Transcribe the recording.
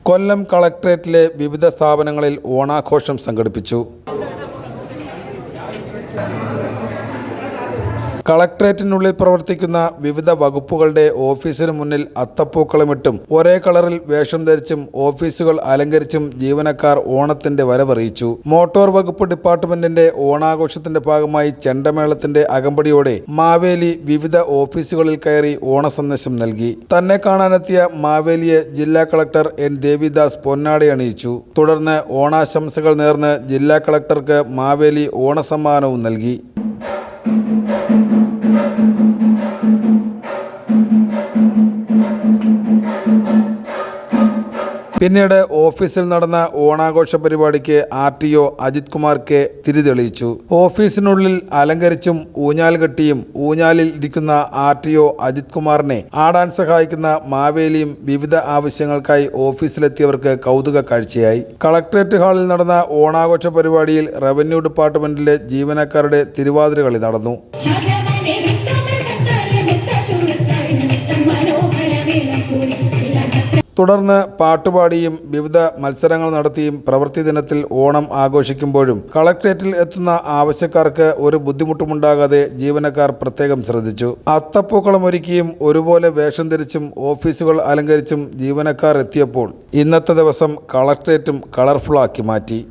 കൊല്ലം കളക്ടറേറ്റിലെ വിവിധ സ്ഥാപനങ്ങളിൽ ഓണാഘോഷം സംഘടിപ്പിച്ചു. കളക്ടറേറ്റിനുള്ളിൽ പ്രവർത്തിക്കുന്ന വിവിധ വകുപ്പുകളുടെ ഓഫീസിന് മുന്നിൽ അത്തപ്പൂക്കളമിട്ടും ഒരേ കളറിൽ വേഷം ധരിച്ചും ഓഫീസുകൾ അലങ്കരിച്ചും ജീവനക്കാർ ഓണത്തിന്റെ വരവറിയിച്ചു. മോട്ടോർ വകുപ്പ് ഡിപ്പാർട്ട്മെന്റിന്റെ ഓണാഘോഷത്തിന്റെ ഭാഗമായി ചെണ്ടമേളത്തിന്റെ അകമ്പടിയോടെ മാവേലി വിവിധ ഓഫീസുകളിൽ കയറി ഓണസന്ദേശം നൽകി. തന്നെ കാണാനെത്തിയ മാവേലിയെ ജില്ലാ കളക്ടർ എൻ ദേവിദാസ് പൊന്നാട അണിയിച്ചു. തുടർന്ന് ഓണാശംസകൾ നേർന്ന് ജില്ലാ കളക്ടർക്ക് മാവേലി ഓണസമ്മാനവും നൽകി. പിന്നീട് ഓഫീസിൽ നടന്ന ഓണാഘോഷ പരിപാടിക്ക് RTO അജിത് കുമാർ കെ തിരിതെളിയിച്ചു. ഓഫീസിനുള്ളിൽ അലങ്കരിച്ചും ഊഞ്ഞാൽ കെട്ടിയും ഊഞ്ഞാലിൽ ഇരിക്കുന്ന RTO അജിത് കുമാറിനെ ആടാൻ സഹായിക്കുന്ന മാവേലിയും വിവിധ ആവശ്യങ്ങൾക്കായി ഓഫീസിലെത്തിയവർക്ക് കൗതുക കാഴ്ചയായി. കളക്ടറേറ്റ് ഹാളിൽ നടന്ന ഓണാഘോഷ പരിപാടിയിൽ റവന്യൂ ഡിപ്പാർട്ട്മെന്റിലെ ജീവനക്കാരുടെ തിരുവാതിരകളി നടന്നു. തുടർന്ന് പാട്ടുപാടിയും വിവിധ മത്സരങ്ങൾ നടത്തിയും പ്രവൃത്തി ദിനത്തിൽ ഓണം ആഘോഷിക്കുമ്പോഴും കളക്ടറേറ്റിൽ എത്തുന്ന ആവശ്യക്കാർക്ക് ഒരു ബുദ്ധിമുട്ടുമുണ്ടാകാതെ ജീവനക്കാർ പ്രത്യേകം ശ്രദ്ധിച്ചു. അത്തപ്പൂക്കളമൊരുക്കിയും ഒരുപോലെ വേഷം ധരിച്ചും ഓഫീസുകൾ അലങ്കരിച്ചും ജീവനക്കാർ എത്തിയപ്പോൾ ഇന്നത്തെ ദിവസം കളക്ടറേറ്റും കളർഫുള്ളാക്കി മാറ്റി.